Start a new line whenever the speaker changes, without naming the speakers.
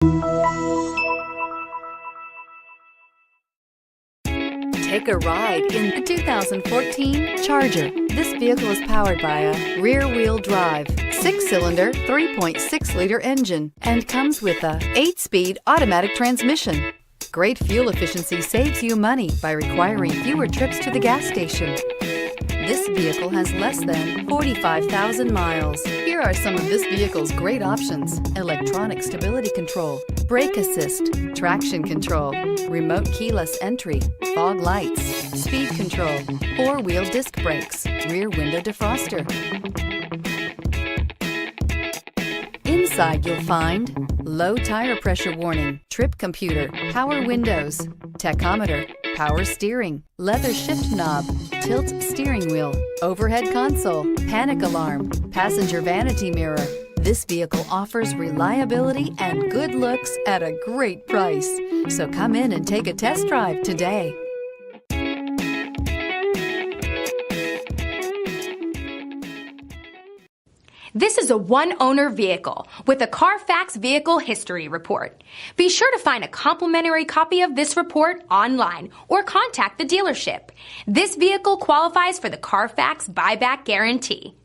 Take a ride in the 2014 Charger. This vehicle is powered by a rear-wheel drive, 6-cylinder, 3.6-liter engine, and comes with a 8-speed automatic transmission. Great fuel efficiency saves you money by requiring fewer trips to the gas station. This vehicle has less than 45,000 miles. Here are some of this vehicle's great options: electronic stability control, brake assist, traction control, remote keyless entry, fog lights, speed control, 4-wheel disc brakes, rear window defroster. Inside you'll find low tire pressure warning, trip computer, power windows, tachometer, power steering, leather shift knob, tilt steering wheel, overhead console, panic alarm, passenger vanity mirror. This vehicle offers reliability and good looks at a great price. So come in and take a test drive today.
This is a one-owner vehicle with a Carfax Vehicle History Report. Be sure to find a complimentary copy of this report online or contact the dealership. This vehicle qualifies for the Carfax Buyback Guarantee.